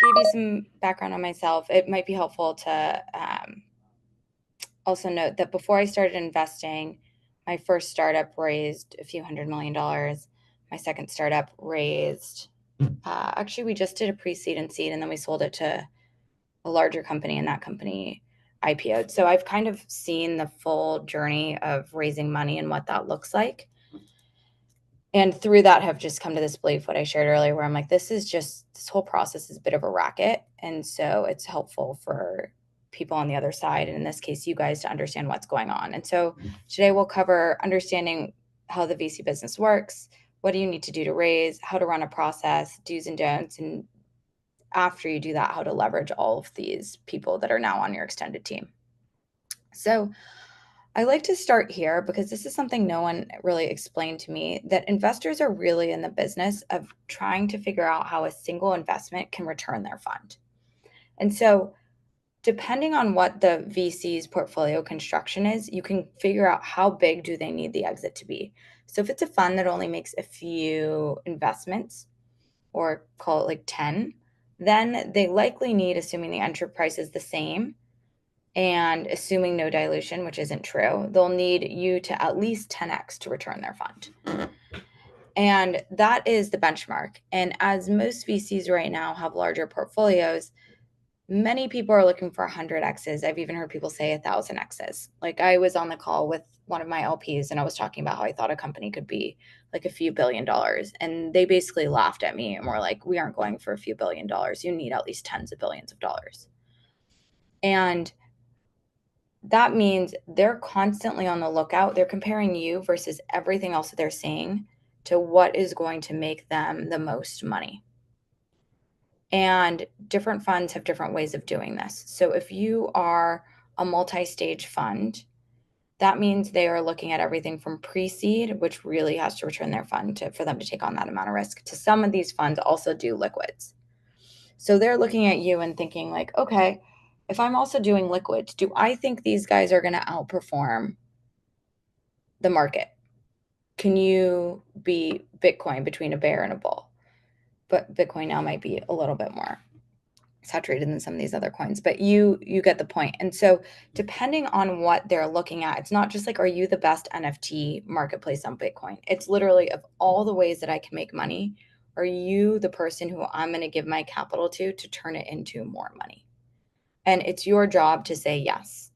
give you some background on myself, it might be helpful to also note that before I started investing, my first startup raised a few $100 million. My second startup raised, actually, we just did a pre-seed and seed, and then we sold it to a larger company, and that company IPO'd. So I've kind of seen the full journey of raising money and what that looks like. And through that have just come to this belief, what I shared earlier, where I'm like, this whole process is a bit of a racket. And so it's helpful for people on the other side, and in this case, you guys, to understand what's going on. And so today we'll cover understanding how the VC business works, what do you need to do to raise, how to run a process, do's and don'ts, and after you do that, how to leverage all of these people that are now on your extended team. So I like to start here because this is something no one really explained to me, that investors are really in the business of trying to figure out how a single investment can return their fund. And so depending on what the VC's portfolio construction is, you can figure out how big do they need the exit to be. So if it's a fund that only makes a few investments, or call it like 10, then they likely need, assuming the entry price is the same, and assuming no dilution, which isn't true, they'll need you to at least 10x to return their fund. And that is the benchmark. And as most VCs right now have larger portfolios, many people are looking for 100x's. I've even heard people say 1000x's. Like, I was on the call with one of my LPs and I was talking about how I thought a company could be like a few $1 billion. And they basically laughed at me and were like, we aren't going for a few $1 billion. You need at least tens of billions of dollars. And that means they're constantly on the lookout. They're comparing you versus everything else that they're seeing to what is going to make them the most money. And different funds have different ways of doing this. So if you are a multi-stage fund, that means they are looking at everything from pre-seed, which really has to return their fund for them to take on that amount of risk, to some of these funds also do liquids. So they're looking at you and thinking like, okay, if I'm also doing liquids, do I think these guys are going to outperform the market? Can you be Bitcoin between a bear and a bull? But Bitcoin now might be a little bit more saturated than some of these other coins, but you get the point. And so depending on what they're looking at, it's not just like, are you the best NFT marketplace on Bitcoin? It's literally, of all the ways that I can make money, are you the person who I'm going to give my capital to turn it into more money? And it's your job to say yes.